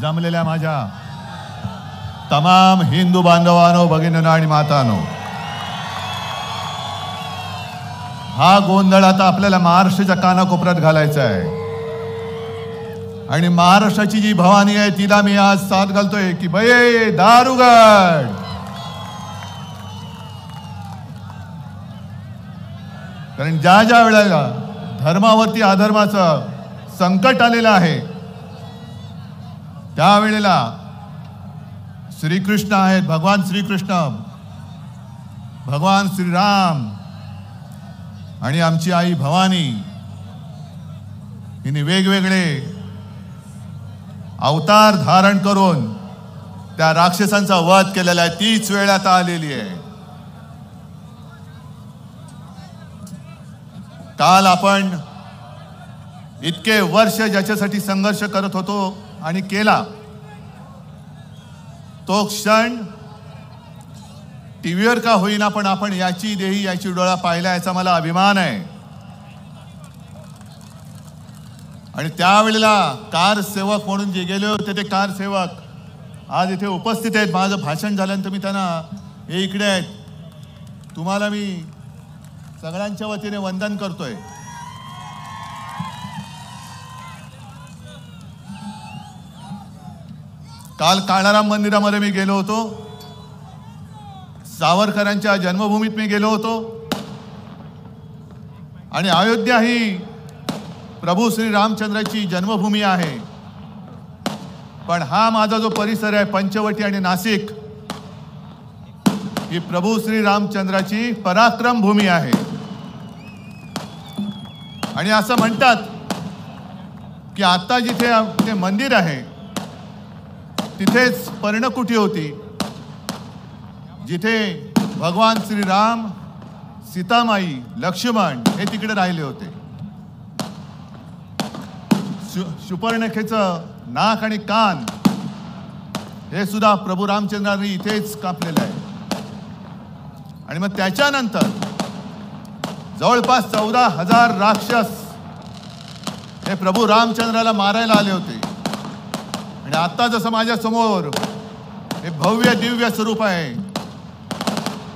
जमलेल्या माझ्या तमाम हिंदू बांधवांनो, भगिनींनो आणि मातांनो, हा गोंधळ आता आपल्याला महाराष्ट्राच्या कानाकोपऱ्यात घालायचा आहे. आणि महाराष्ट्राची जी भवानी आहे तिला मी आज साथ घालतोय की बये दार उघड. कारण ज्या ज्या वेळेला धर्मावरती अधर्माचं संकट आलेलं आहे त्यावेळेला श्रीकृष्ण आहेत, भगवान श्रीकृष्ण, भगवान श्रीराम आणि आमची आई भवानी हिने वेगवेगळे अवतार धारण करून त्या राक्षसांचा वध केलेला आहे. तीच वेळ आता आलेली आहे. काल आपण इतके वर्ष ज्याच्यासाठी संघर्ष करत होतो आणि केला तो क्षण टीव्हीवर का होईना पण आपण याची देही याची डोळा पाहिला, याचा मला अभिमान आहे. आणि त्यावेळेला कार सेवक म्हणून जे गेले होते ते कार सेवक आज इथे उपस्थित आहेत. माझं भाषण झाल्यानंतर मी त्यांना हे इकडे आहेत, तुम्हाला मी सगळ्यांच्या वतीने वंदन करतोय. काल काळाराम मंदिरामध्ये मी गेलो होतो, सावरकरांच्या जन्मभूमीत मी गेलो होतो आणि अयोध्या ही प्रभू श्री रामचंद्राची जन्मभूमी आहे. पण हा माझा जो परिसर आहे पंचवटी आणि नाशिक ही प्रभू श्री रामचंद्राची पराक्रम भूमी आहे. आणि असं म्हणतात की आता जिथे ते मंदिर आहे तिथेच पर्णकुटी होती, जिथे भगवान श्रीराम, सीतामाई, लक्ष्मण हे तिकडे राहिले होते. शुपर्णखेचं नाक आणि कान हे सुद्धा प्रभू रामचंद्रांनी इथेच कापलेलं आहे. आणि मग त्याच्यानंतर जवळपास 14,000 राक्षस हे प्रभू रामचंद्राला मारायला आले होते. आणि आता जसं माझ्या समोर हे भव्य दिव्य स्वरूप आहे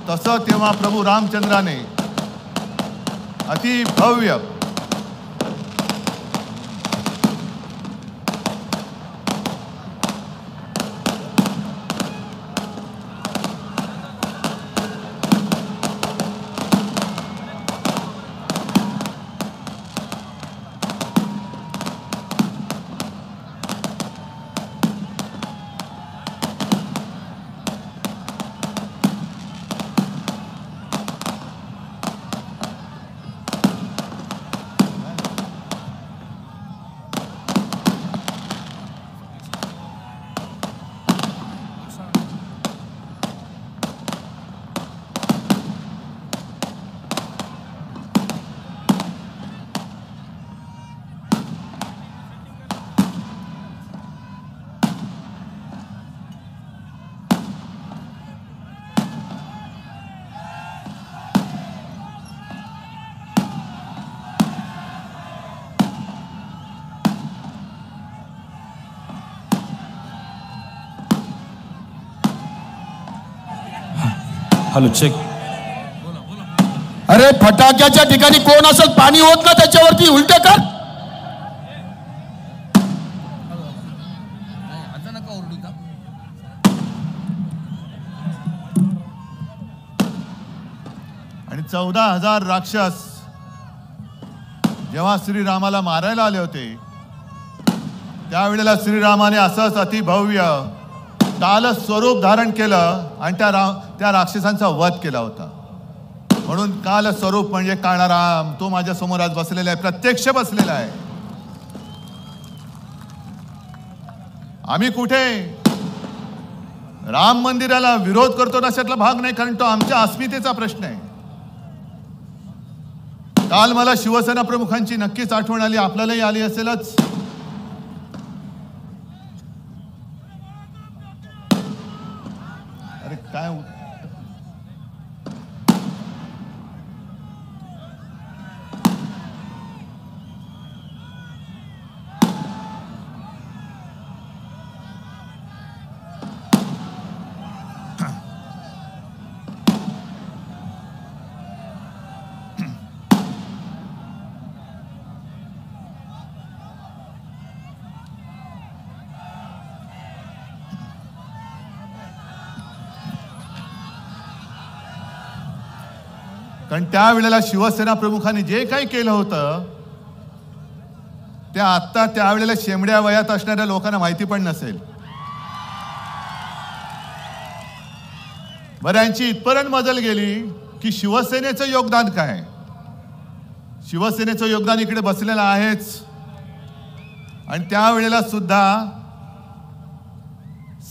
तसं तेव्हा प्रभू रामचंद्राने अति भव्य हॅलो चेक. अरे फटाक्याच्या ठिकाणी कोण असेल पाणी होत ना त्याच्यावरती उलट कर. आणि 14,000 राक्षस जेव्हा श्रीरामाला मारायला आले होते त्यावेळेला श्रीरामाने असंच अतिभव्य काल स्वरूप धारण केलं आणि त्या राक्षसांचा वध केला होता. म्हणून काल स्वरूप म्हणजे काळाराम तो माझ्या समोर आज बसलेला आहे, प्रत्यक्ष बसलेला आहे. आम्ही कुठे राम मंदिराला विरोध करतो अशातला भाग नाही, कारण तो आमच्या अस्मितेचा प्रश्न आहे. काल मला शिवसेना प्रमुखांची नक्कीच आठवण आली, आपल्यालाही आली असेलच. अरे काय कारण त्यावेळेला शिवसेना प्रमुखांनी जे काही केलं होतं ते आता त्यावेळेला शेंबड्या वयात असणाऱ्या लोकांना माहिती पण नसेल. बरं, यांची इथपर्यंत मजल गेली की शिवसेनेचं योगदान काय. शिवसेनेचं योगदान इकडे बसलेलं आहेच. आणि त्यावेळेला सुद्धा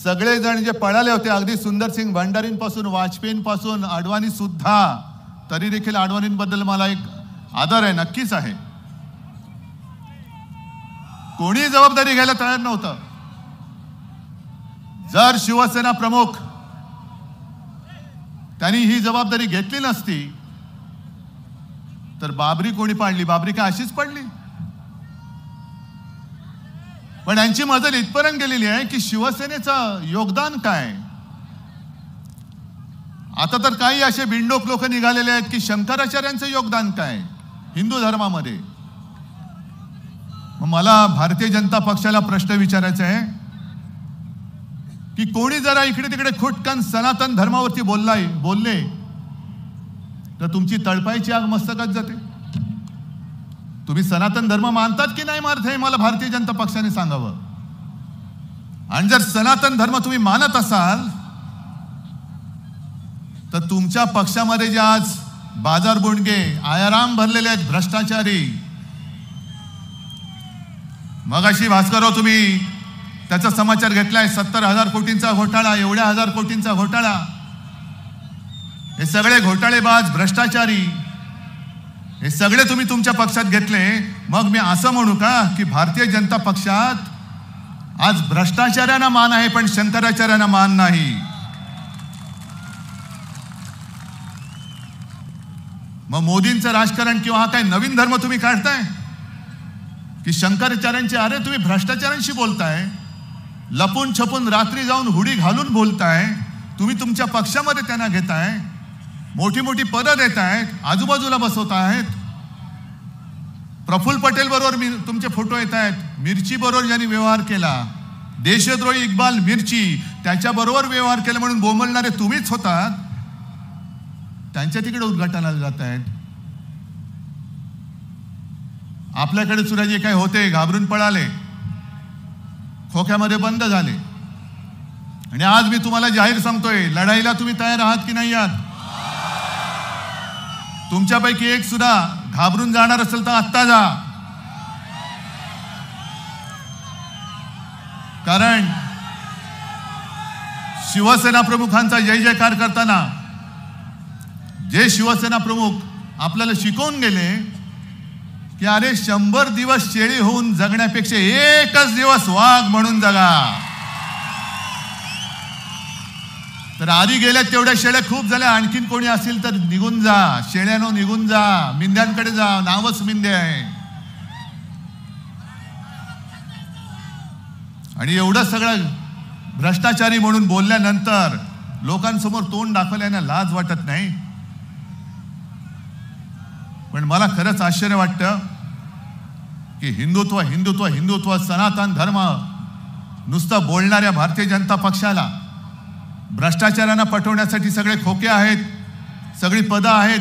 सगळेजण जे पळाले होते, अगदी सुंदरसिंग भंडारींपासून वाजपेयींपासून अडवाणी सुद्धा, तरी देखील अडवाणींबद्दल मला एक आदर आहे, नक्कीच आहे. कोणी जबाबदारी घ्यायला तयार नव्हतं. जर शिवसेना प्रमुख त्यांनी ही जबाबदारी घेतली नसती तर बाबरी कोणी पाडली? बाबरी काय अशीच पडली? पण यांची मजल इथपर्यंत गेलेली आहे की शिवसेनेचं योगदान काय. आता तर काही असे बिंडोक लोक निघालेले आहेत की शंकराचार्यांचं योगदान काय हिंदू धर्मामध्ये. मला भारतीय जनता पक्षाला प्रश्न विचारायचा आहे की कोणी जरा इकडे तिकडे खुटकन सनातन धर्मावरती बोलले तर तुमची तळपायची आग मस्तकात जाते. तुम्ही सनातन धर्म मानतात की नाही मानत हे मला भारतीय जनता पक्षाने सांगावं. आणि जर सनातन धर्म तुम्ही मानत असाल तर तुमच्या पक्षामध्ये जे आज बाजार बुणगे आयाराम भरलेले आहेत, भ्रष्टाचारी. मगाशी भास्करराव तुम्ही त्याचा समाचार घेतलाय, 70,000 कोटींचा घोटाळा, एवढ्या 1000 कोटींचा घोटाळा. हे सगळे घोटाळेबाज, भ्रष्टाचारी, हे सगळे तुम्ही तुमच्या पक्षात घेतले. मग मी असं म्हणू का की भारतीय जनता पक्षात आज भ्रष्टाचार्यांना मान आहे पण शंकराचार्यांना मान नाही. मग मोदींचं राजकारण किंवा हा काय नवीन धर्म तुम्ही काढताय की शंकराचार्यांचे? अरे तुम्ही भ्रष्टाचारांशी बोलताय, लपून छपून रात्री जाऊन हुडी घालून बोलताय. तुम्ही तुमच्या पक्षामध्ये त्यांना घेताय, मोठी मोठी पदं देतायत, आजूबाजूला बसवतायत. प्रफुल्ल पटेल बरोबर तुमचे फोटो येत आहेत. मिरची बरोबर ज्यांनी व्यवहार केला, देशद्रोही इक्बाल मिर्ची, त्याच्याबरोबर व्यवहार केला म्हणून बोंबलणारे तुम्हीच होतात. त्यांच्या तिकडे उद्घाटनाला जात आहेत. आपल्याकडे सुद्धा जे काही होते घाबरून पळाले, खोक्यामध्ये बंद झाले. आणि आज मी तुम्हाला जाहीर सांगतोय, लढाईला तुम्ही तयार आहात की नाही आहात? तुमच्यापैकी एक सुद्धा घाबरून जाणार असेल तर आत्ता जा. कारण शिवसेना प्रमुखांचा जय जयकार करताना जे शिवसेना प्रमुख आपल्याला शिकवून गेले की अरे 100 दिवस शेळी होऊन जगण्यापेक्षा एकच दिवस वाघ म्हणून जगा. तर आधी गेल्या तेवढ्या शेळ्या खूप झाल्या, आणखीन कोणी असेल तर निघून जा. शेळ्यानो निघून जा, मिंद्यांकडे जा, नावच मिंदे आहे. आणि एवढं सगळं भ्रष्टाचारी म्हणून बोलल्यानंतर लोकांसमोर तोंड दाखवल्याने लाज वाटत नाही. पण मला खरंच आश्चर्य वाटतं की हिंदुत्व हिंदुत्व हिंदुत्व सनातन धर्म नुसतं बोलणाऱ्या भारतीय जनता पक्षाला भ्रष्टाचारांना पटवण्यासाठी सगळे खोके आहेत, सगळी पदं आहेत.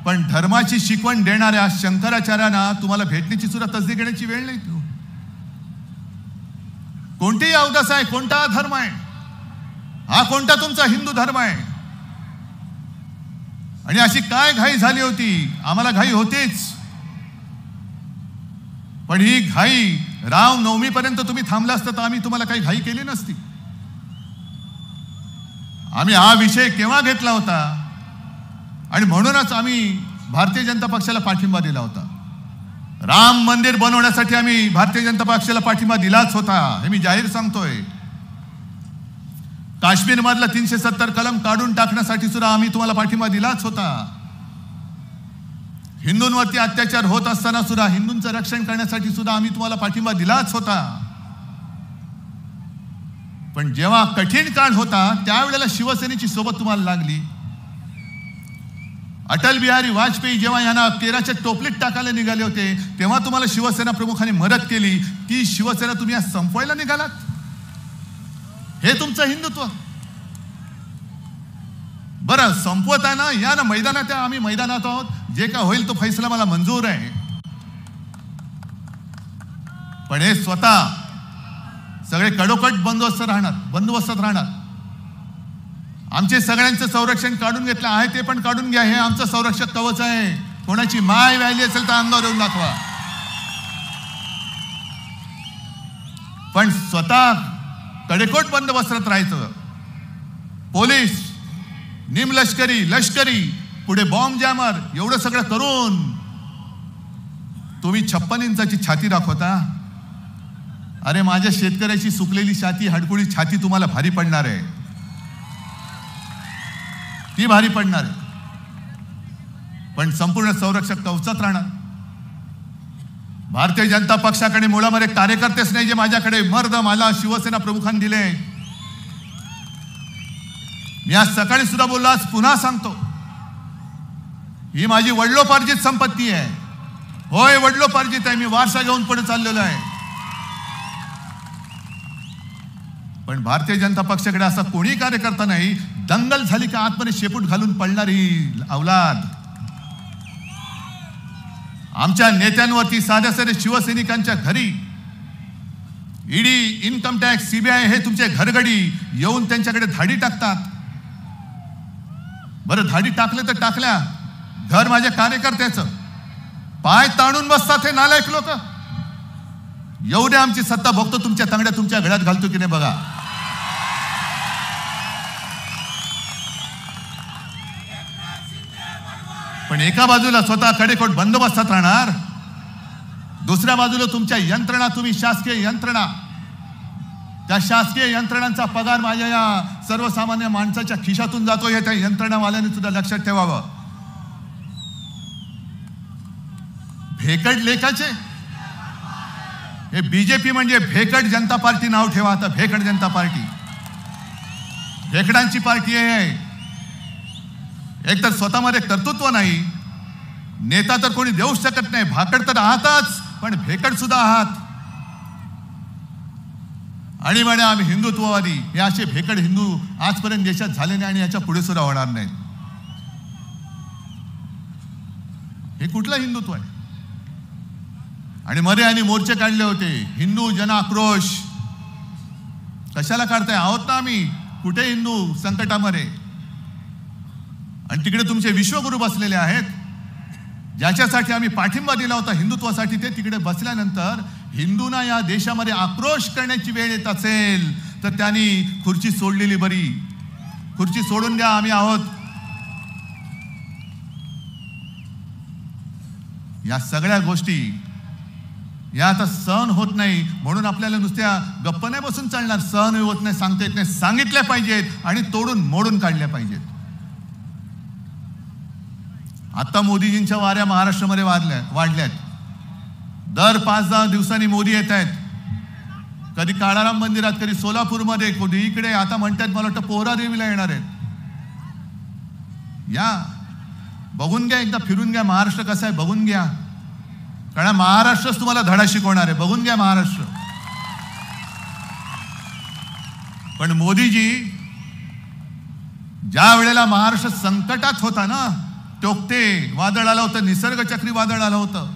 पण धर्माची शिकवण देणाऱ्या शंकराचार्यांना तुम्हाला भेटण्याची सुद्धा तसदी घेण्याची वेळ नाही. कोणतेही अवदास आहे, कोणता धर्म आहे, हा कोणता तुमचा हिंदू धर्म आहे? आणि अशी काय घाई झाली होती? आम्हाला घाई होतीच, पण ही घाई रामनवमीपर्यंत तुम्ही थांबला असता तर आम्ही तुम्हाला काही घाई केली नसती. आम्ही हा विषय केव्हा घेतला होता आणि म्हणूनच आम्ही भारतीय जनता पक्षाला पाठिंबा दिला होता. राम मंदिर बनवण्यासाठी आम्ही भारतीय जनता पक्षाला पाठिंबा दिलाच होता, हे मी जाहीर सांगतोय. काश्मीर मधला 370 कलम काढून टाकण्यासाठी सुद्धा आम्ही तुम्हाला पाठिंबा दिलाच होता. हिंदूंवरती अत्याचार होत असताना सुद्धा हिंदूंचं रक्षण करण्यासाठी सुद्धा आम्ही तुम्हाला पाठिंबा दिलाच होता. पण जेव्हा कठीण काळ होता त्यावेळेला शिवसेनेची सोबत तुम्हाला लागली. अटल बिहारी वाजपेयी जेव्हा यांना केराच्या टोपलीत टाकायला निघाले होते तेव्हा तुम्हाला शिवसेना प्रमुखांनी मदत केली. ती शिवसेना तुम्ही आज संपवायला निघालात. हे तुमचं हिंदुत्व? बरं संपवत आहे ना, या ना मैदानात, आम्ही मैदानात आहोत, जे काय होईल तो फैसला मला मंजूर आहे. पण हे स्वतः सगळे कडोकट बंदोबस्तात राहणार. आमचे सगळ्यांचं संरक्षण काढून घेतलं आहे, ते पण काढून घ्या. हे आमचं संरक्षक कवच आहे. कोणाची माय व्यायली असेल तर अंगावर येऊन दाखवा. पण स्वतः कडेकोट बंदोबस्तात राहायचं. पोलीस, निमलष्करी, लष्करी, पुढे बॉम्ब जॅमर, एवढं सगळं करून तुम्ही 56 इंचाची छाती दाखवता. अरे माझ्या शेतकऱ्याची सुकलेली छाती, हडकुळी छाती तुम्हाला भारी पडणार आहे. ती भारी पडणार आहे. पण संपूर्ण संरक्षक कवचात राहणार. भारतीय जनता पक्षाकडे मुळामध्ये कार्यकर्तेच नाही जे माझ्याकडे मर्द मला शिवसेना प्रमुखांनी दिले. मी आज सकाळी सुद्धा बोललो, आज पुन्हा सांगतो, ही माझी वडिलोपार्जित संपत्ती आहे. होय, वडिलोपार्जित आहे. मी वारसा घेऊन पुढे चाललेलो आहे. पण भारतीय जनता पक्षाकडे असा कोणी कार्यकर्ता नाही, दंगल झाली का आतमध्ये शेपूट घालून पडणारी अवलाद. आमच्या नेत्यांवरती, साध्या साध्या शिवसैनिकांच्या घरी ईडी, इन्कम टॅक्स, सीबीआय हे तुमचे घरगडी येऊन त्यांच्याकडे धाडी टाकतात. बरं धाडी टाकले तर टाकल्या, घर माझ्या कार्यकर्त्याचं, पाय ताणून बसतात हे नालायक लोक. एवढे आमची सत्ता बघतो, तुमच्या तांगड्या तुमच्या गळ्यात घालतो की नाही बघा. पण एका बाजूला स्वतः कडेकोट बंदोबस्तात राहणार, दुसऱ्या बाजूला तुमच्या यंत्रणा, तुम्ही शासकीय यंत्रणा, त्या शासकीय यंत्रणांचा पगार माझ्या या सर्वसामान्य माणसाच्या खिशातून जातो. हे त्या यंत्रणावाल्यांनी सुद्धा लक्षात ठेवावं. भेकड लेखाचे हे बीजेपी म्हणजे भेकड जनता पार्टी नाव ठेवा. आता भेकड जनता पार्टी भेकडांची पार्टी आहे. एक तर स्वतःमध्ये कर्तृत्व नाही, नेता तर कोणी देऊच शकत नाही. भाकड तर आहातच, पण भेकड सुद्धा आहात. आणि म्हणे आम्ही हिंदुत्ववादी. हे असे भेकड हिंदू आजपर्यंत देशात झाले नाही आणि याच्या पुढे सुद्धा होणार नाहीत. हे कुठलं हिंदुत्व आहे? आणि मध्ये आणि मोर्चे काढले होते, हिंदू जन आक्रोश. कशाला काढताय? आहोत ना आम्ही कुठे हिंदू संकटामध्ये. आणि तिकडे तुमचे विश्वगुरू बसलेले आहेत, ज्याच्यासाठी आम्ही पाठिंबा दिला होता हिंदुत्वासाठी. ते तिकडे बसल्यानंतर हिंदूंना या देशामध्ये आक्रोश करण्याची वेळ येत असेल तर त्यांनी खुर्ची सोडलेली बरी. खुर्ची सोडून द्या, आम्ही आहोत. या सगळ्या गोष्टी या आता सहन होत नाही. म्हणून आपल्याला नुसत्या गप्प नाही बसून चालणार. सहन होत नाही, सांगता येत नाही, सांगितल्या पाहिजेत आणि तोडून मोडून काढल्या पाहिजेत. आता मोदीजींच्या वाऱ्या महाराष्ट्रामध्ये वाढल्यात. दर 5-10 दिवसांनी मोदी येत आहेत. कधी काळाराम मंदिरात, कधी सोलापूरमध्ये, कधी इकडे. आता म्हणतात मला वाटतं पोहरा देवीला येणार आहेत. या बघून घ्या, एकदा फिरून घ्या महाराष्ट्र कसा आहे बघून घ्या. कारण महाराष्ट्रच तुम्हाला धडा शिकवणार आहे. बघून घ्या महाराष्ट्र. पण मोदीजी ज्या वेळेला महाराष्ट्र संकटात होता ना, टोकते वादळ आलं होतं, निसर्ग चक्रीवादळ आलं होतं.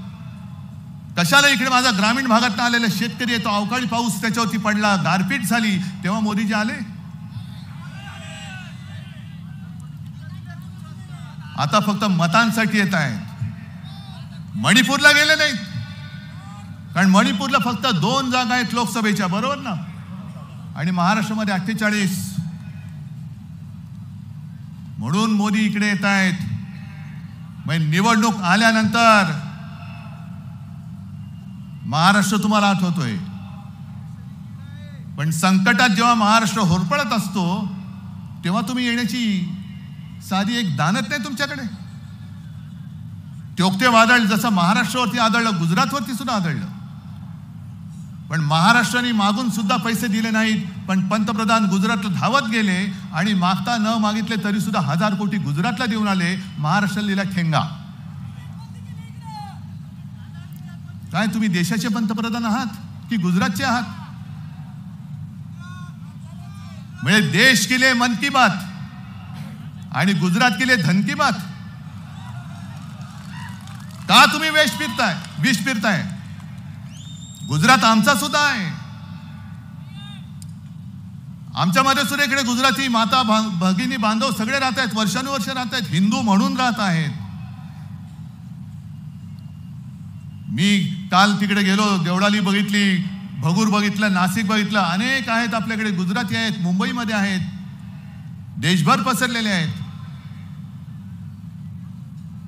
कशाला इकडे माझा ग्रामीण भागात आलेला शेतकरी येतो, अवकाळी पाऊस त्याच्यावरती पडला, गारपीट झाली, तेव्हा मोदीजी आले. आता फक्त मतांसाठी येत आहेत. मणिपूरला गेले नाहीत, कारण मणिपूरला फक्त 2 जागा आहेत लोकसभेच्या, बरोबर ना. आणि महाराष्ट्रामध्ये 48. म्हणून मोदी इकडे येत आहेत. निवडणूक आल्यानंतर महाराष्ट्र तुम्हाला आठवतोय. पण संकटात जेव्हा महाराष्ट्र होरपळत असतो तेव्हा तुम्ही येण्याची साधी एक दानत नाही तुमच्याकडे. टोकते वादळ जसं महाराष्ट्रावरती आदळलं, गुजरातवरती सुद्धा आदळलं. पण महाराष्ट्राने मागून सुद्धा पैसे दिले नाहीत. पण पंतप्रधान गुजरातला धावत गेले आणि मागता न मागितले तरी सुद्धा 1000 कोटी गुजरातला देऊन आले. महाराष्ट्राला दिला ठेंगा. काय तुम्ही देशाचे पंतप्रधान आहात की गुजरातचे आहात? म्हणजे देश के लिए मन की बात. आणि गुजरात के लिए धन की बात. का तुम्ही विष फिरताय? गुजरात आमचा सुद्धा आहे. आमच्यामध्ये सुद्धा इकडे गुजराती माता भगिनी बांधव सगळे राहत आहेत, वर्षानुवर्ष राहत आहेत, हिंदू म्हणून राहत आहेत. मी काल तिकडे गेलो, देवळाली बघितली, भगूर बघितलं, नाशिक बघितलं. अनेक आहेत आपल्याकडे, गुजराती आहेत, मुंबईमध्ये आहेत, देशभर पसरलेले आहेत.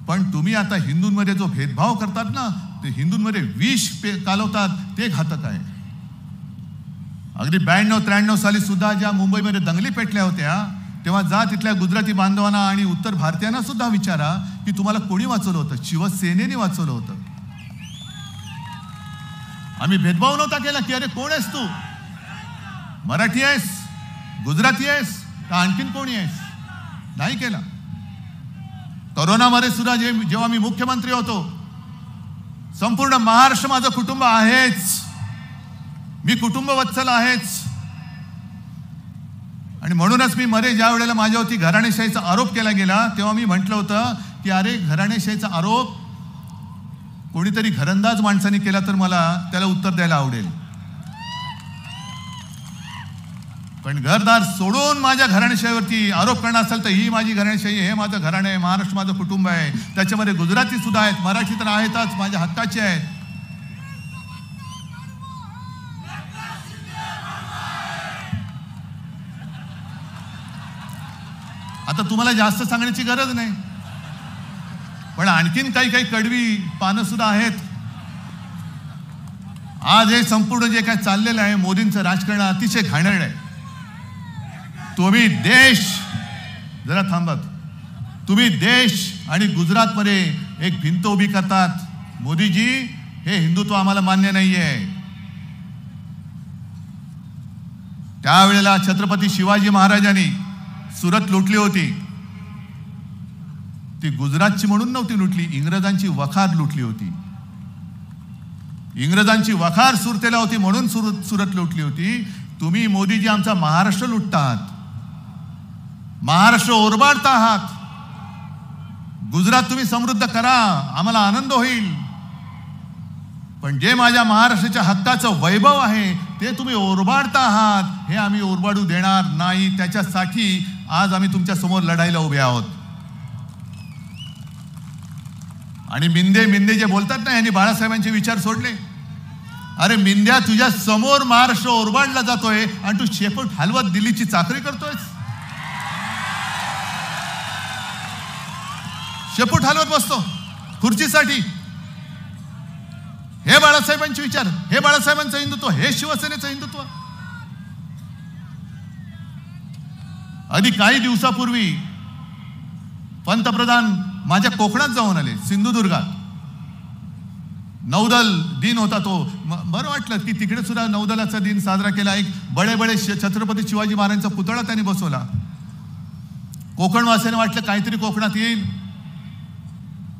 पण तुम्ही आता हिंदूंमध्ये जो भेदभाव करतात ना, ते हिंदूंमध्ये विष कालवतात, ते घातक आहे. अगदी 92-93 साली सुद्धा ज्या मुंबईमध्ये दंगली पेटल्या होत्या, तेव्हा जा तिथल्या गुजराती बांधवांना आणि उत्तर भारतीयांना सुद्धा विचारा की तुम्हाला कोणी वाचवलं होतं? शिवसेनेने वाचवलं होतं. आम्ही भेदभाव नव्हता केला की अरे कोण आहेस तू, मराठी आहेस, गुजराती आहेस का आणखीन कोणी आहेस, नाही केला. कोरोनामध्ये सुद्धा जेव्हा मी मुख्यमंत्री होतो, संपूर्ण महाराष्ट्र माझं कुटुंब आहेच, मी कुटुंबवत्सल आहेच. आणि म्हणूनच मी मध्ये ज्या वेळेला माझ्यावरती घराणेशाहीचा आरोप केला गेला, तेव्हा मी म्हटलं होतं की अरे घराणेशाहीचा आरोप कोणीतरी घरंदाज माणसाने केला तर मला त्याला उत्तर द्यायला आवडेल. पण घरदार सोडून माझ्या घराणेशाहीवरती आरोप करणार असेल तर ही माझी घराणेशाही, हे माझं घराणं आहे, महाराष्ट्र माझं कुटुंब आहे. त्याच्यामध्ये गुजराती सुद्धा आहेत, मराठी तर आहेतच, माझ्या हक्काचे आहेत. आता तुम्हाला जास्त सांगण्याची गरज नाही, पण आणखीन काही काही कडवी पानं सुद्धा आहेत. आज हे संपूर्ण जे काय चाललेलं आहे, मोदींचं राजकारण अतिशय घाणेरडं आहे. तुम्ही देश, जरा थांबत, तुम्ही देश आणि गुजरातमध्ये एक भिंत उभी करतात. मोदीजी, हे हिंदुत्व आम्हाला मान्य नाहीये. त्यावेळेला छत्रपती शिवाजी महाराजांनी सुरत लुटली होती, ती गुजरातची म्हणून नव्हती लुटली, इंग्रजांची वखार लुटली होती. इंग्रजांची वखार सुरतेला होती म्हणून सुरत लुटली होती. तुम्ही मोदीजी आमचा महाराष्ट्र लुटतात, महाराष्ट्र ओरबाडता आहात. गुजरात तुम्ही समृद्ध करा, आम्हाला आनंद होईल, पण जे माझ्या महाराष्ट्राच्या हक्काचं वैभव आहे ते तुम्ही ओरबाडता आहात, हे आम्ही ओरबाडू देणार नाही. त्याच्यासाठी आज आम्ही तुमच्या समोर लढायला उभे आहोत. आणि मिंदे जे बोलतात ना, यांनी बाळासाहेबांचे विचार सोडले. अरे मिंद्या, तुझ्या समोर महाराष्ट्र ओरबाडला जातोय आणि तू शेपूट हलवत दिल्लीची चाकरी करतोयस, शेपूट हलवत बसतो खुर्चीसाठी. हे बाळासाहेबांचे विचार, हे बाळासाहेबांचं हिंदुत्व, हे शिवसेनेचं हिंदुत्व. आधी काही दिवसापूर्वी पंतप्रधान माझ्या कोकणात जाऊन आले, सिंधुदुर्गात. नौदल दिन होता तो, बरं वाटलं की तिकडे सुद्धा नौदलाचा दिन साजरा केला. एक बडे छत्रपती शिवाजी महाराजांचा पुतळा त्यांनी बसवला. कोकणवासियांना वाटलं काहीतरी कोकणात येईल,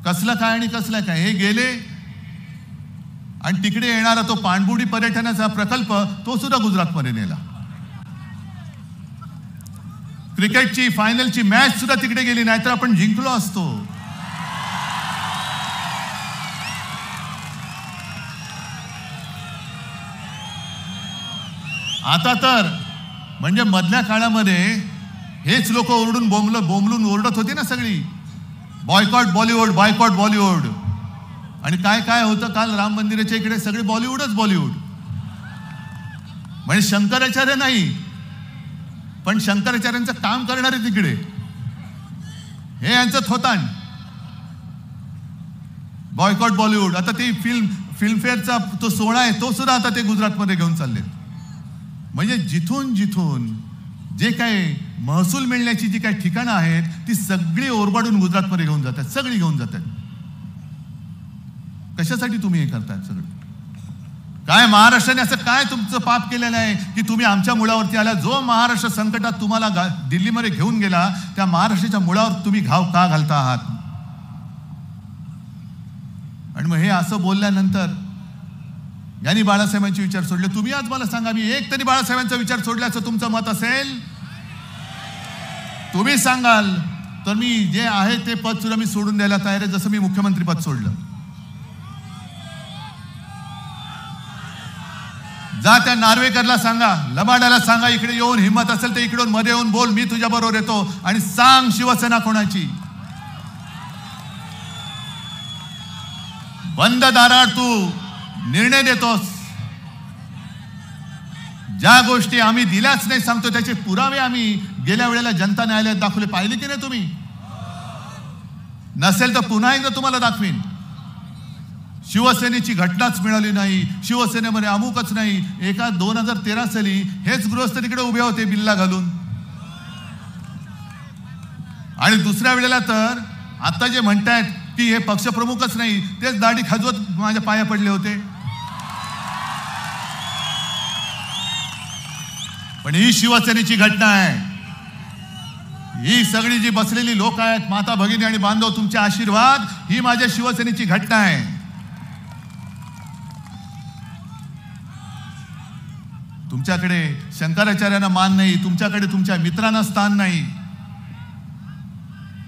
कसलं काय आणि कसलं काय. हे गेले आणि तिकडे येणारा तो पाणबुडी पर्यटनाचा प्रकल्प तो सुद्धा गुजरातमध्ये नेला. क्रिकेटची फायनलची मॅच सुद्धा तिकडे गेली, नाहीतर आपण जिंकलो असतो. आता तर म्हणजे मधल्या काळामध्ये हेच लोक ओरडून बोंबलून ओरडत होती ना सगळी, बॉयकॉट बॉलिवूड, बॉयकॉट बॉलिवूड. आणि काय काय होतं काल राम मंदिराच्या इकडे, सगळे बॉलिवूडच बॉलिवूड. म्हणजे शंकराचार्य नाही, पण शंकराचार्यांचं काम करणारे तिकडे, हे यांचं थोतांड. बॉयकॉट बॉलिवूड. आता ते फिल्मफेअरचा तो सोहळा आहे, तो सुद्धा आता ते गुजरातमध्ये घेऊन चालले. म्हणजे जिथून जिथून जे काय महसूल मिळण्याची जी काही ठिकाणं आहेत ती सगळी ओरबाडून गुजरातमध्ये घेऊन जातात, सगळी घेऊन जातात. कशासाठी तुम्ही हे करतायत सगळं? काय महाराष्ट्राने असं काय तुमचं पाप केलेलं आहे की तुम्ही आमच्या मुळावरती आला? जो महाराष्ट्र संकटात तुम्हाला दिल्लीमध्ये घेऊन गेला, त्या महाराष्ट्राच्या मुळावर तुम्ही घाव का घालता आहात? आणि मग हे असं बोलल्यानंतर यांनी बाळासाहेबांचे विचार सोडले. तुम्ही आज मला सांगा, मी एक तरी बाळासाहेबांचा विचार सोडल्याचं तुमचं मत असेल? तुम्ही सांगाल तर मी जे आहे ते पद सुद्धा मी सोडून द्यायला तयार आहे, जसं मी मुख्यमंत्री पद सोडलं. जा त्या नार्वेकरला सांगा, लबाडाला सांगा, इकडे येऊन हिम्मत असेल तर इकडून मध्ये येऊन बोल, मी तुझ्या बरोबर येतो, आणि सांग शिवसेना कोणाची. बंद दारात तू निर्णय देतोस. ज्या गोष्टी आम्ही दिल्याच नाही सांगतो त्याचे पुरावे आम्ही गेल्या वेळेला जनता न्यायालयात दाखवले. पाहिले की नाही तुम्ही? नसेल तर पुन्हा एकदा तुम्हाला दाखवीन. शिवसेनेची घटनाच मिळाली नाही, शिवसेनेमध्ये अमुकच नाही. एका 2013 साली हेच गृहस्थ तिकडे उभे होते बिल्ला घालून, आणि दुसऱ्या वेळेला तर आता जे म्हणतायत की हे पक्षप्रमुखच नाही, तेच दाढी खाजवत माझ्या पाया पडले होते. पण ही शिवसेनेची घटना आहे. ही सगळी जी बसलेली लोक आहेत, माता भगिनी आणि बांधव, तुमचे आशीर्वाद, ही माझ्या शिवसेनेची घटना आहे. तुमच्याकडे शंकराचार्यांना मान नाही, तुमच्याकडे तुमच्या मित्रांना स्थान नाही.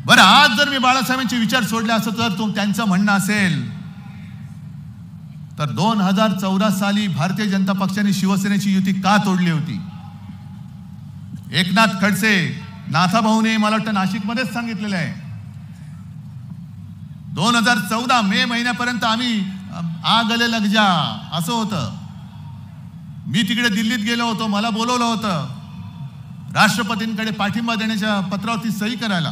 बरं, आज जर मी बाळासाहेबांचे विचार सोडले असं तर त्यांचं म्हणणं असेल तर 2014 साली भारतीय जनता पक्षाने शिवसेनेची युती का तोडली होती? एकनाथ खडसे, नाथाभाऊने मला वाटतं नाशिकमध्येच सांगितलेलं आहे. 2014 मे महिन्यापर्यंत आम्ही आ गले लग जा असं होतं. मी तिकडे दिल्लीत गेलो होतो, मला बोलवलं होतं राष्ट्रपतींकडे पाठिंबा देण्याच्या पत्रावरती सही करायला.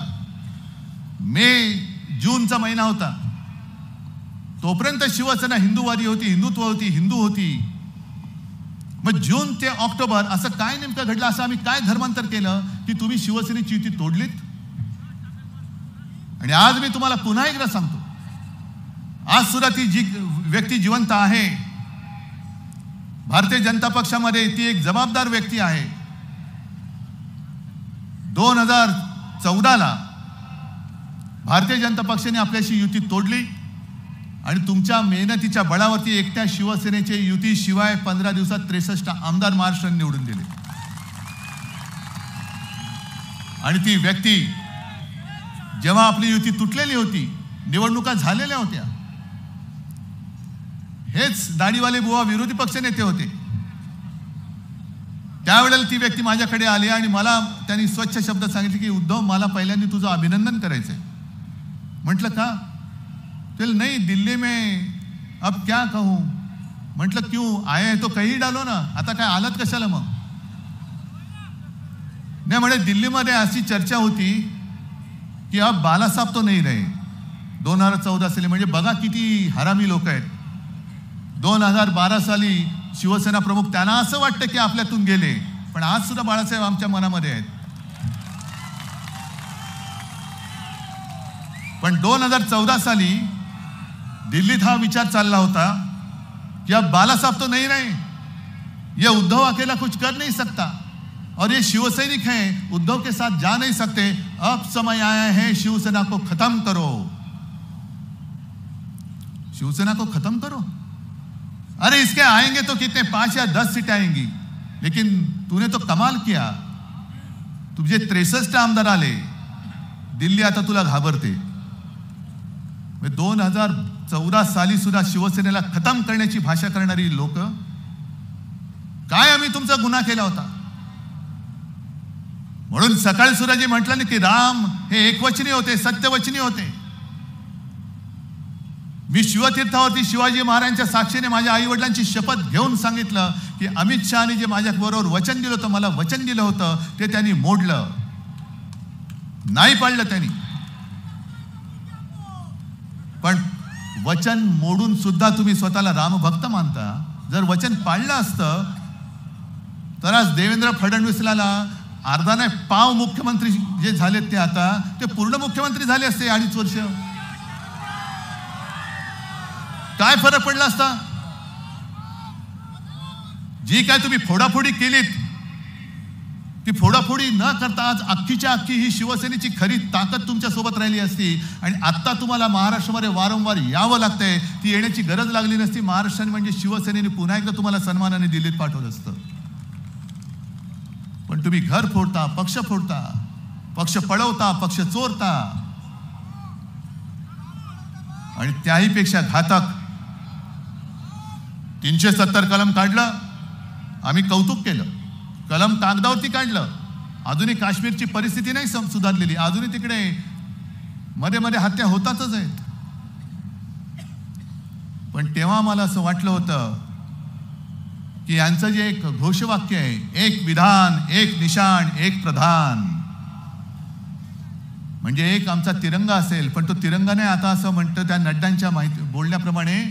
जूनचा महिना होता. तोपर्यंत शिवसेना हिंदूवादी होती, हिंदुत्व होती, हिंदू होती. मग जून ते ऑक्टोबर असं काय नेमकं घडलं? असं आम्ही काय धर्मांतर केलं की तुम्ही शिवसेनेची युती तोडलीत? आणि आज मी तुम्हाला पुन्हा एकदा सांगतो, आज सुद्धा ती जी व्यक्ती जिवंत आहे भारतीय जनता पक्षामध्ये, ती एक जबाबदार व्यक्ती आहे. 2014ला भारतीय जनता पक्षाने आपल्याशी युती तोडली आणि तुमच्या मेहनतीच्या बळावरती एकट्या शिवसेनेचे युतीशिवाय 15 दिवसात 63 आमदार महाराष्ट्राने निवडून दिले. आणि ती व्यक्ती जेव्हा आपली युती तुटलेली होती, निवडणुका झालेल्या होत्या, हेच दाढीवाले बुवा विरोधी पक्ष नेते होते. त्यावेळेला ती व्यक्ती माझ्याकडे आली आणि मला त्यांनी स्वच्छ शब्द सांगितले की उद्धव, मला पहिल्यांदा तुझं अभिनंदन करायचंय. म्हटलं का? चल नहीं, दिल्ली में अब क्या कहूं. म्हटलं क्यों आए हैं तो कहीं डालो ना, आता काय आलत कशाला मग? नाही म्हणे, दिल्लीमध्ये अशी चर्चा होती की अब बालासाहेब तो नहीं रहे. 2014 साली, म्हणजे बघा किती हरामी लोक आहेत. 2012 साली शिवसेना प्रमुख, त्यांना असं वाटतं की आपल्यातून गेले, पण आज सुद्धा बाळासाहेब आमच्या मनामध्ये आहेत. पण 2014 साली दिल्लीत हा विचार चालला होता कि अब बाला साहब तो नहीं रहे, ये उद्धव अकेला कुछ कर नहीं सकता और ये शिवसैनिक हैं, उद्धव के साथ जा नहीं सकते. अब समय आया है शिवसेना को खत्म करो, शिवसेना को खत्म करो. अरे इसके आएंगे तो कितने 5 या 10 सीटें आएंगी, लेकिन तूने तो कमाल किया. तुझे 63 आमदार आले, दिल्ली आता तुला घाबरते. 2014 साली सुद्धा शिवसेनेला खतम करण्याची भाषा करणारी लोक, काय आम्ही तुमचा गुन्हा केला होता? म्हणून सकाळी सुद्धा जे म्हटलं ना की राम हे एकवचनी होते, सत्यवचनी होते. मी शिवतीर्थावरती शिवाजी महाराजांच्या साक्षीने माझ्या आई वडिलांची शपथ घेऊन सांगितलं की अमित शहाने जे माझ्या बरोबर वचन दिलं होतं, मला वचन दिलं होतं, ते त्यांनी मोडलं, नाही पाळलं त्यांनी. पण वचन मोडून सुद्धा तुम्ही स्वतःला रामभक्त मानता. जर वचन पाळलं असतं तर आज देवेंद्र फडणवीसला अर्धा नाही पाव मुख्यमंत्री जे झालेत ते आता ते पूर्ण मुख्यमंत्री झाले असते 2.5 वर्ष. काय फरक पडला असता? जी काय तुम्ही फोडाफोडी केलीत, ती फोडाफोडी न करता आज अख्खीच्या अख्खी ही शिवसेनेची खरी ताकद तुमच्या सोबत राहिली असती. आणि आता तुम्हाला महाराष्ट्रामध्ये वारंवार यावं लागतंय, ती येण्याची गरज लागली नसती. महाराष्ट्राने म्हणजे शिवसेनेने पुन्हा एकदा तुम्हाला सन्मानाने दिल्लीत पाठवलं असतं. पण तुम्ही घर फोडता, पक्ष फोडता, पक्ष पळवता, पक्ष चोरता. आणि त्याही पेक्षा घातक 370 कलम काढलं. आम्ही कौतुक केलं. कलम कागदावरती काढलं. अजूनही काश्मीरची परिस्थिती नाही सुधारलेली. अजूनही तिकडे मध्ये मध्ये हत्या होतातच आहेत. पण तेव्हा मला असं वाटलं होतं की यांचं जे एक घोषवाक्य आहे, एक विधान, एक निशाण, एक प्रधान, म्हणजे एक आमचा तिरंगा असेल. पण तो तिरंगा नाही, आता असं म्हणतं त्या नड्डांच्या बोलण्याप्रमाणे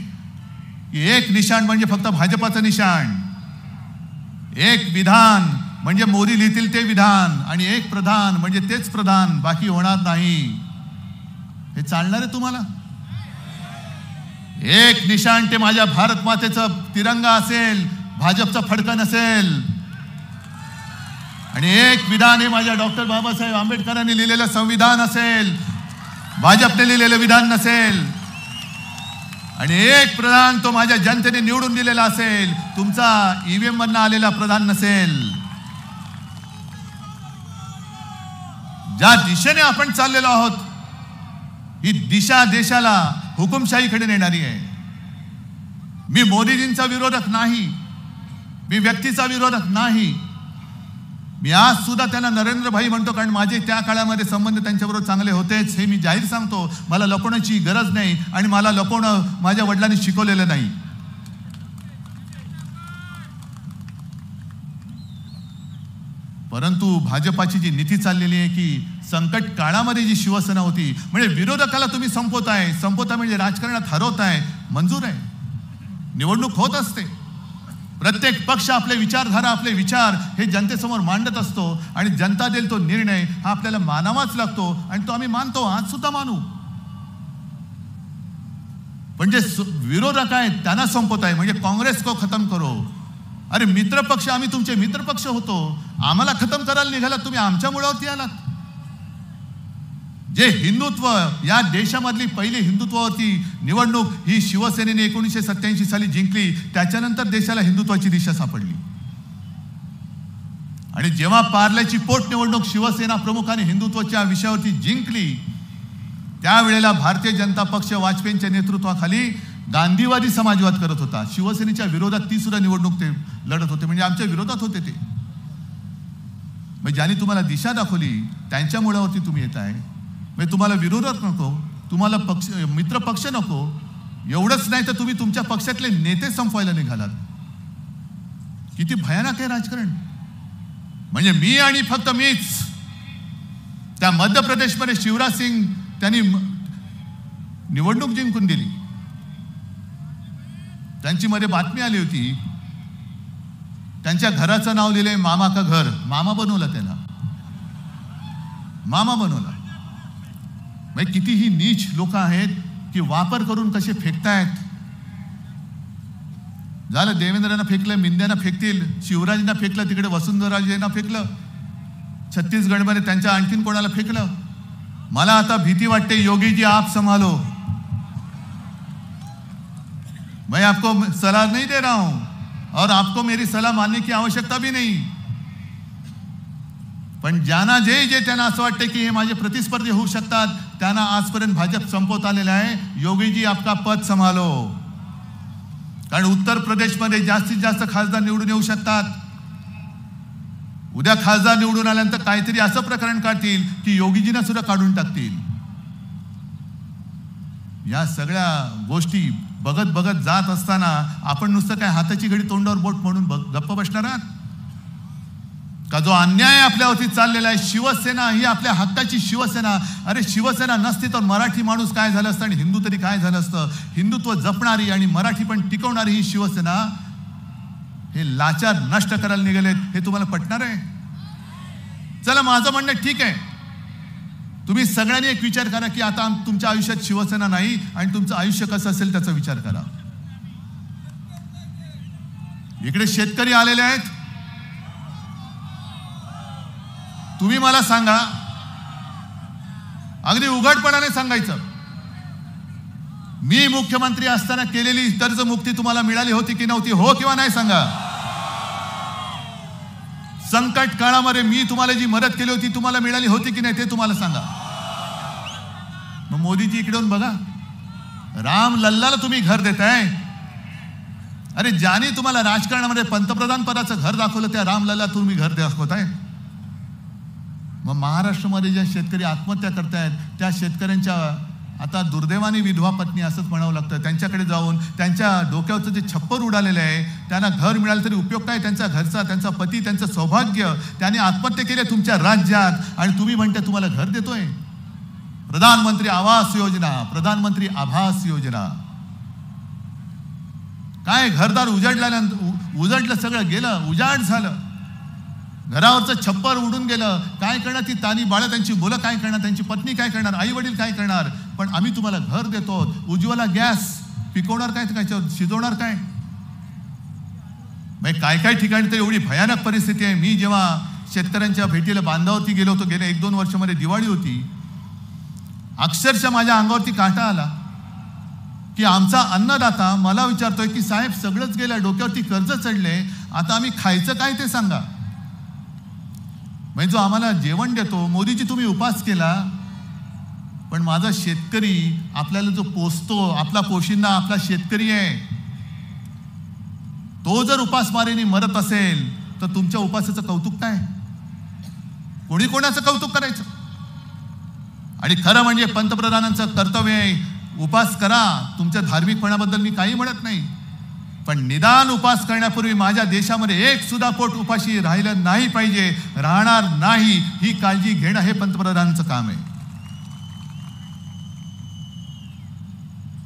की एक निशाण म्हणजे फक्त भाजपाचं निशाण, एक विधान म्हणजे मोदी लिहितील ते विधान, आणि एक प्रधान म्हणजे तेच प्रधान, बाकी होणार नाही. हे चालणार आहे तुम्हाला? एक निशाण ते माझ्या भारत मातेचं तिरंगा असेल, भाजपचा फडका नसेल. आणि एक विधान हे माझ्या डॉक्टर बाबासाहेब आंबेडकरांनी लिहिलेलं संविधान असेल, भाजपने लिहिलेलं विधान नसेल. आणि एक प्रधान तो माझ्या जनतेने निवडून दिलेला असेल, तुमचा ईव्हीएम मधनं आलेला प्रधान नसेल. ज्या दिशेने आपण चाललेलो आहोत, ही दिशा देशाला हुकुमशाहीकडे नेणारी आहे. मी मोदीजींचा विरोधक नाही, मी व्यक्तीचा विरोधक नाही. मी आज सुद्धा त्यांना नरेंद्र भाई म्हणतो, कारण माझे त्या काळामध्ये संबंध त्यांच्याबरोबर चांगले होतेच, हे मी जाहीर सांगतो. मला लपवण्याची गरज नाही आणि मला लपवणं माझ्या वडिलांनी शिकवलेलं नाही. परंतु भाजपाची जी नीती चाललेली आहे की संकट काळामध्ये जी शिवसेना होती, म्हणजे विरोधकाला तुम्ही संपवताय म्हणजे राजकारणात हरवताय, मंजूर आहे. निवडणूक होत असते. प्रत्येक पक्ष आपले विचारधारा, आपले विचार हे जनतेसमोर मांडत असतो आणि जनता देईल तो निर्णय हा आपल्याला मानावाच लागतो, आणि तो आम्ही मानतो, आज सुद्धा मानू. पण जे विरोधक आहेत त्यांना संपवताय, म्हणजे काँग्रेस को खतम करो. अरे मित्रपक्ष, आम्ही तुमचे मित्रपक्ष होतो, आम्हाला खतम करायला निघालात तुम्ही, आमच्या मुळावरती आलात. जे हिंदुत्व, या देशामधली पहिली हिंदुत्वावरती निवडणूक ही शिवसेनेने 1987 साली जिंकली, त्याच्यानंतर देशाला हिंदुत्वाची दिशा सापडली. आणि जेव्हा पार्ल्याची पोटनिवडणूक शिवसेना प्रमुखाने हिंदुत्वाच्या विषयावरती जिंकली, त्यावेळेला भारतीय जनता पक्ष वाजपेयींच्या नेतृत्वाखाली गांधीवादी समाजवाद करत होता. शिवसेनेच्या विरोधात ती सुद्धा निवडणूक ते लढत होते, म्हणजे आमच्या विरोधात होते ते. म्हणजे ज्यांनी तुम्हाला दिशा दाखवली त्यांच्या मुळावरती तुम्ही येत आहे. म्हणजे तुम्हाला विरोधक नको, तुम्हाला पक्ष मित्र पक्ष नको. एवढंच नाही तर तुम्ही तुमच्या पक्षातले नेते संपवायला निघालात. किती भयानक आहे राजकारण. म्हणजे मी आणि फक्त मीच. त्या मध्य प्रदेशमध्ये शिवराज सिंग त्यांनी निवडणूक जिंकून दिली. त्यांची मध्ये बातमी आली होती, त्यांच्या घराचं नाव लिहिलंय मामा का घर. मामा बनवला त्याला, मामा बनवला. म्हणजे कितीही नीच लोक आहेत की वापर करून कसे फेकतायत. झालं, देवेंद्रांना फेकलं, मिंद्यांना फेकतील, शिवराजांना फेकलं, तिकडे वसुंधराजेंना फेकलं, छत्तीसगडमध्ये त्यांच्या आणखीन कोणाला फेकलं. मला आता भीती वाटते, योगी जी आप संभालो. मैं आपको सलाह नहीं दे रहा हूं और आपको मेरी सलाह मानने की आवश्यकता भी नहीं. पण ज्यांना जे त्यांना असं वाटतं की हे माझे प्रतिस्पर्धी होऊ शकतात, त्यांना आजपर्यंत भाजप संपवत आलेला आहे. योगीजी आपका पद संभालो. कारण उत्तर प्रदेशमध्ये जास्तीत जास्त खासदार निवडून येऊ शकतात. उद्या खासदार निवडून आल्यानंतर काहीतरी असं प्रकरण काढतील की योगीजींना सुद्धा काढून टाकतील. या सगळ्या गोष्टी बघत बघत जात असताना आपण नुसतं काय हाताची घडी तोंडावर बोट म्हणून गप्प बसणार आहात का? जो अन्याय आपल्यावरती चाललेला आहे, शिवसेना ही आपल्या हक्काची शिवसेना. अरे शिवसेना नसती तर मराठी माणूस काय झालं असतं आणि हिंदू तरी काय झालं असतं. हिंदुत्व जपणारी आणि मराठी पण टिकवणारी ही शिवसेना हे लाचार नष्ट करायला निघालेत. हे तुम्हाला पटणार आहे? चला, माझं म्हणणं ठीक आहे, तुम्ही सगळ्यांनी एक विचार करा की आता तुमच्या आयुष्यात शिवसेना नाही आणि तुमचं आयुष्य कसं असेल त्याचा विचार करा. इकडे शेतकरी आलेले आहेत. तुम्ही मला सांगा, अगदी उघडपणाने सांगायचं, मी मुख्यमंत्री असताना केलेली कर्जमुक्ती तुम्हाला मिळाली होती की नव्हती? हो किंवा नाही सांगा. संकट काळामध्ये मी तुम्हाला जी मदत केली होती तुम्हाला मिळाली होती की नाही ते तुम्हाला सांगा. मग मोदीजी इकडे येऊन बघा, राम लल्लाला तुम्ही घर देताय. अरे ज्याने तुम्हाला राजकारणामध्ये पंतप्रधान पदाचं घर दाखवलं त्या राम लल्ला तुम्ही घर दाखवताय. मग महाराष्ट्रामध्ये ज्या शेतकरी आत्महत्या करतायत त्या शेतकऱ्यांच्या आता दुर्दैवाने विधवा पत्नी असंच म्हणावं लागतं, त्यांच्याकडे जाऊन त्यांच्या डोक्यावरचं जे छप्पर उडालेलं आहे त्यांना घर मिळालं तरी उपयोग काय त्यांचा घरचा, त्यांचा पती, त्यांचं सौभाग्य. त्यांनी आत्महत्या केल्या तुमच्या राज्यात आणि तुम्ही म्हणता तुम्हाला घर देतोय. प्रधानमंत्री आवास योजना, प्रधानमंत्री आभास योजना, काय घरदार उजडलं, सगळं गेलं, उजाड झालं. घरावरचं छप्पर उडून गेलं. काय करणार ती तानी बाळं, त्यांची मुलं काय करणार, त्यांची पत्नी काय करणार, आई वडील काय करणार. पण आम्ही तुम्हाला घर देतो. उज्ज्वला गॅस पिकवणार काय, त्याच्यावर शिजवणार काय. काय काय ठिकाणी तर एवढी भयानक परिस्थिती आहे. मी जेव्हा शेतकऱ्यांच्या भेटीला बांधावरती गेलो होतो गेल्या 1-2 वर्षामध्ये, दिवाळी होती, अक्षरशः माझ्या अंगावरती काटा आला की आमचा अन्नदाता मला विचारतोय की साहेब सगळंच गेलं, डोक्यावरती कर्ज चढले, आता आम्ही खायचं काय ते सांगा. म्हणजे जो आम्हाला जेवण देतो, मोदीजी तुम्ही उपास केला, पण माझा शेतकरी आपल्याला जो पोसतो, आपला पोशिंदा आपला शेतकरी आहे, तो जर उपासमारीने मरत असेल तर तुमच्या उपासाचं कौतुक काय. कोणी कोणाचं कौतुक करायचं. आणि खरं म्हणजे पंतप्रधानांचं कर्तव्य आहे उपास करा. तुमच्या धार्मिकपणाबद्दल मी काही म्हणत नाही, पण निदान उपास करण्यापूर्वी माझ्या देशामध्ये एक सुद्धा पोट उपाशी राहिलं नाही पाहिजे, राहणार नाही, ही काळजी घेणं हे पंतप्रधानांचं काम आहे.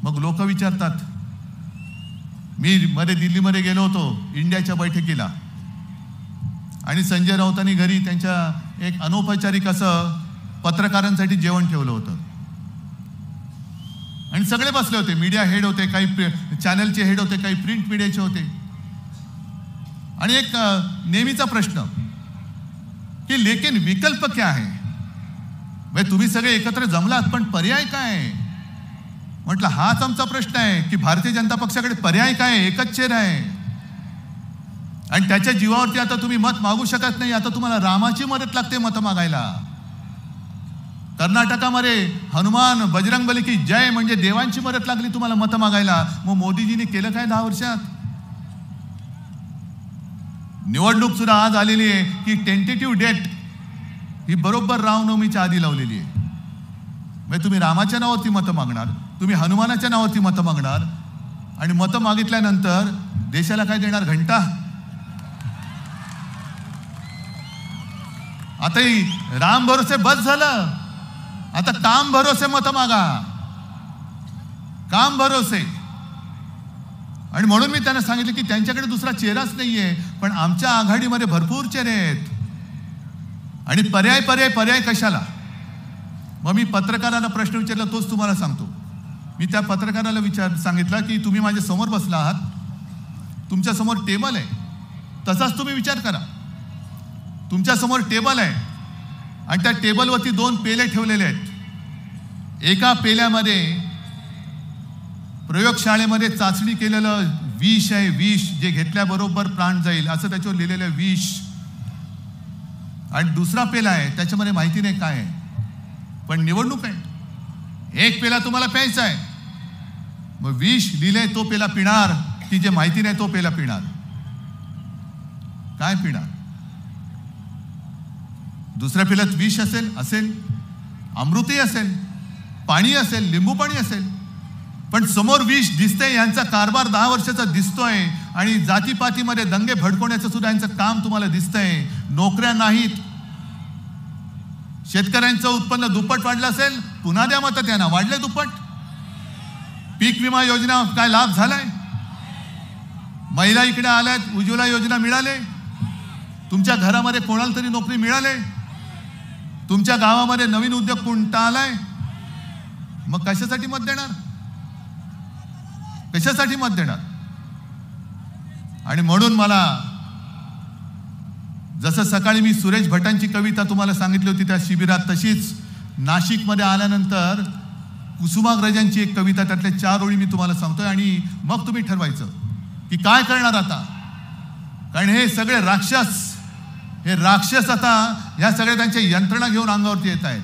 मग लोक विचारतात, मी दिल्लीमध्ये गेलो होतो इंडियाच्या बैठकीला आणि संजय राऊतांनी घरी त्यांच्या एक अनौपचारिक असं पत्रकारांसाठी जेवण ठेवलं होतं आणि सगळे बसले होते. मीडिया हेड होते, काही चॅनलचे हेड होते, काही प्रिंट मीडियाचे होते. आणि एक नेहमीचा प्रश्न की लेकिन विकल्प क्या है. म्हणजे तुम्ही सगळे एकत्र जमलात पण पर्याय काय आहे. म्हटलं हाच आमचा प्रश्न आहे की भारतीय जनता पक्षाकडे पर्याय काय आहे. एकच चेहरा आहे आणि त्याच्या जीवावरती आता तुम्ही मत मागू शकत नाही. आता तुम्हाला रामाची मदत लागते मत मागायला. कर्नाटकामध्ये हनुमान बजरंगबली की जय म्हणजे देवांची मदत लागली तुम्हाला मत मागायला. मग मोदीजींनी केलं काय 10 वर्षात. निवडणूक सुद्धा आज आलेली आहे की टेंटेटिव्ह डेट ही बरोबर रामनवमीच्या आधी लावलेली आहे. म्हणजे तुम्ही रामाच्या नावावरती मतं मागणार, तुम्ही हनुमानाच्या नावावरती मतं मागणार आणि मतं मागितल्यानंतर देशाला काय देणार. घंटा. आता राम भरोसे बस झालं, आता काम भरोसे मतं मागा, काम भरोसे. आणि म्हणून मी त्यांना सांगितलं की त्यांच्याकडे दुसरा चेहराच नाहीये, पण आमच्या आघाडीमध्ये भरपूर चेहरे आहेत आणि पर्याय पर्याय पर्याय कशाला. मग मी पत्रकाराला प्रश्न विचारला, तोच तुम्हाला सांगतो. मी त्या पत्रकाराला सांगितलं की तुम्ही माझ्या समोर बसला आहात, तुमच्या समोर टेबल आहे, तसाच तुम्ही विचार करा. तुमच्या समोर टेबल आहे आणि त्या टेबलवरती 2 पेले ठेवलेले आहेत. एका पेल्यामध्ये प्रयोगशाळेमध्ये चाचणी केलेलं विष आहे, विष जे घेतल्याबरोबर प्राण जाईल असं त्याच्यावर लिहिलेलं विष. आणि दुसरा पेला आहे त्याच्यामध्ये माहिती नाही काय आहे, पण निवडणूक आहे. एक पेला तुम्हाला प्यायचा आहे, मग विष लिहिले तो पेला पिणार की जे माहिती नाही तो पेला पिणार. काय पिणार. दुसऱ्या पेल्यात विष असेल, अमृतही असेल, पाणी असेल, लिंबू पाणी असेल, पण समोर विष दिसतंय. यांचा कारभार 10 वर्षाचा दिसतोय आणि जातीपातीमध्ये दंगे भडकवण्याचं सुद्धा यांचं काम तुम्हाला दिसतंय. नोकऱ्या नाहीत. शेतकऱ्यांचं उत्पन्न दुप्पट वाढलं असेल, पुन्हा द्या मतं त्यांना. वाढले दुप्पट. पीक विमा योजना काय लाभ झालाय. महिला इकडे आल्यात, उज्ज्वला योजना मिळाले. तुमच्या घरामध्ये कोणाला तरी नोकरी मिळाले. तुमच्या गावामध्ये नवीन उद्योग कोणता आलाय. मग कशासाठी मत देणार. कशासाठी मत देणार. आणि म्हणून मला जसं सकाळी मी सुरेश भटांची कविता तुम्हाला सांगितली होती त्या शिबिरात, तशीच नाशिकमध्ये आल्यानंतर कुसुमाग्रजांची एक कविता, त्यातल्या 4 ओळी मी तुम्हाला सांगतोय आणि मग तुम्ही ठरवायचं की काय करणार आता. कारण हे सगळे राक्षस हे राक्षस आता ह्या सगळ्या त्यांच्या यंत्रणा घेऊन अंगावरती येत आहेत.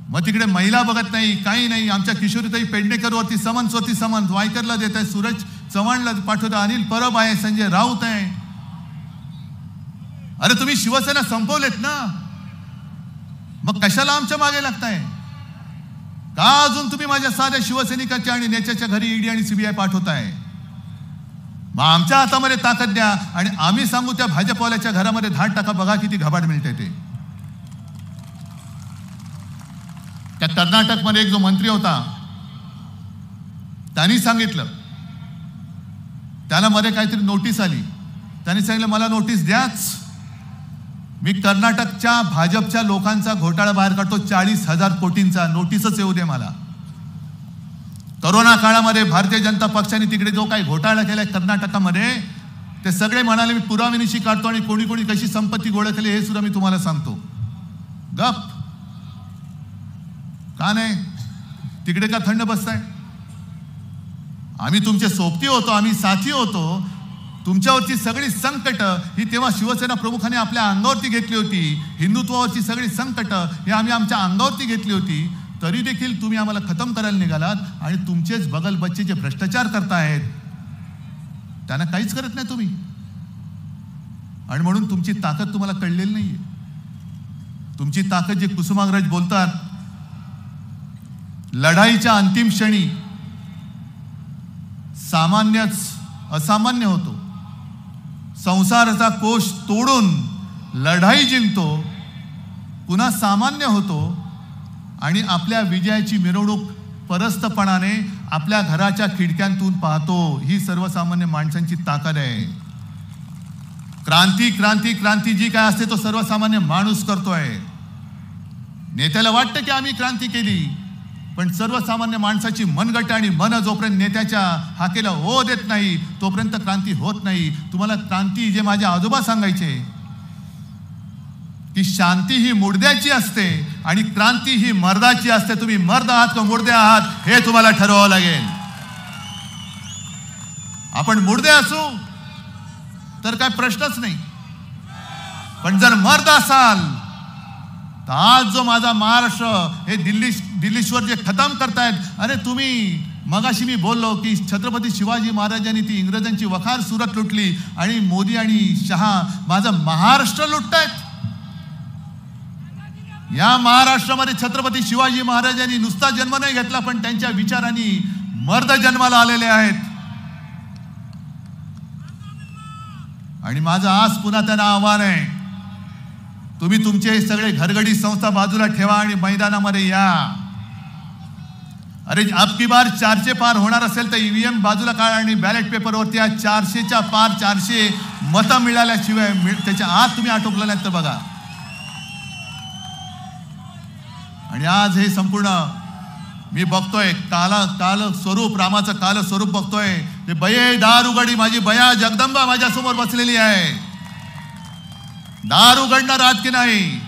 मग तिकडे महिला बघत नाही, काही नाही. आमच्या किशोरीताई पेडणेकरवरती समन्स वायकरला देत आहे, सूरज चव्हाणला पाठवत, अनिल परब आहे, संजय राऊत आहे. अरे तुम्ही शिवसेना संपवलेत ना, मग कशाला आमच्या मागे लागताय? का अजून तुम्ही माझ्या साध्या शिवसैनिकाच्या आणि नेत्याच्या घरी ईडी आणि सीबीआय पाठवताय? मग आमच्या हातामध्ये ताकद द्या आणि आम्ही सांगू त्या भाजपवाल्याच्या घरामध्ये धाड टाका, बघा किती घबाड मिळते ते. त्या कर्नाटकमध्ये एक जो मंत्री होता त्यांनी सांगितलं, त्याला मध्ये काहीतरी नोटीस आली, त्यांनी सांगितलं मला नोटीस द्याच, मी कर्नाटकच्या भाजपच्या लोकांचा घोटाळा बाहेर काढतो 40,000 कोटींचा, नोटीसच येऊ दे मला. कोरोना काळामध्ये भारतीय जनता पक्षाने तिकडे जो काही घोटाळा केलाय कर्नाटकामध्ये, ते सगळे म्हणाले मी पुराव्यानिशी काढतो आणि कोणी कोणी कशी संपत्ती गोळा केली हे सुद्धा मी तुम्हाला सांगतो. गप का नाही? तिकडे का थंड बसताय? आम्ही तुमचे सोबती होतो, आम्ही साथी होतो. तुमच्यावरची सगळी संकट ही तेव्हा शिवसेना प्रमुखाने आपल्या अंगावरती घेतली होती. हिंदुत्वावरची सगळी संकट हे आम्ही आमच्या अंगावरती घेतली होती. तरी देखील तुम्ही आम्हाला खतम करायला निघालात आणि तुमचेच बगल बच्चे जे भ्रष्टाचार करतायत त्यांना काहीच करत नाही तुम्ही. आणि म्हणून तुमची ताकद तुम्हाला कळलेली नाहीये. तुमची ताकद जे कुसुमाग्रज बोलतात, लढाईच्या अंतिम क्षणी सामान्यच असामान्य होतो, संसाराचा कोश तोडून लढाई जिंकतो, पुन्हा सामान्य होतो आणि आपल्या विजयाची मिरवणूक परस्तपणाने आपल्या घराच्या खिडक्यांतून पाहतो. ही सर्वसामान्य माणसांची ताकद आहे. क्रांती क्रांती क्रांती जी काय असते तो सर्वसामान्य माणूस करतोय. नेत्याला वाटतं की आम्ही क्रांती केली, पण सर्वसामान्य माणसाची मनगट आणि मन जोपर्यंत नेत्याच्या हाकेला हो देत नाही तोपर्यंत क्रांती होत नाही. तुम्हाला क्रांती जे माझे आजोबा सांगायचे की शांती ही मुडद्याची असते आणि क्रांती ही मर्दाची असते. तुम्ही मर्द आहात का मुडदे आहात हे तुम्हाला ठरवावं लागेल. आपण मुडदे असू तर काय प्रश्नच नाही, पण जर मर्द असाल तर आज जो माझा महाराष्ट्र हे दिल्लीश्वर जे खतम करतायत. अरे तुम्ही मगाशी मी बोललो की छत्रपती शिवाजी महाराजांनी ती इंग्रजांची वखार सुरत लुटली आणि मोदी आणि शहा माझं महाराष्ट्र लुटतायत. या महाराष्ट्रामध्ये छत्रपती शिवाजी महाराजांनी नुसता जन्म नाही घेतला, पण त्यांच्या विचारांनी मर्द जन्माला आलेले आहेत. आणि माझं आज पुन्हा त्यांना आव्हान आहे, तुम्ही तुमचे सगळे घरगडी संस्था बाजूला ठेवा आणि मैदानामध्ये या. अरे अबकी बार 400 पार होणार असेल तर ईव्हीएम बाजूला काढा आणि बॅलेट पेपरवरती 400च्या पार 400 मतं मिळाल्याशिवाय त्याच्या आत तुम्ही आटोपलं नाही तर बघा. आणि आज हे संपूर्ण मी बघतोय काल स्वरूप, रामाचं काल स्वरूप बघतोय. ते बये दार उघडी, माझी बया जगदंबा माझ्यासमोर बसलेली आहे. दार उघडणार आहात की नाही?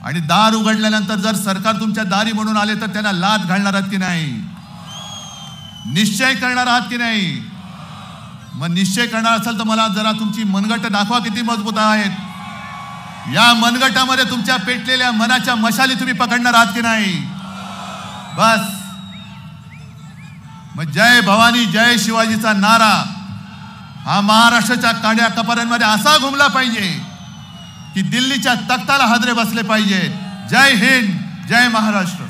आणि दार उघडल्यानंतर जर सरकार तुमच्या दारी म्हणून आले तर त्यांना लाथ घालणार आहात की नाही? निश्चय करणार आहात की नाही? मग निश्चय करणार असेल तर मला जरा तुमची मनगट दाखवा किती मजबूत आहेत. या मनगटामध्ये तुमच्या पेटलेल्या मनाच्या मशाली तुम्ही पकडणार आहात की नाही? बस मग जय भवानी जय शिवाजीचा नारा हा महाराष्ट्राच्या काड्या कपाऱ्यांमध्ये असा घुमला पाहिजे की दिल्लीच्या तख्ताला हादरे बसले पाहिजेत. जय हिंद, जय महाराष्ट्र.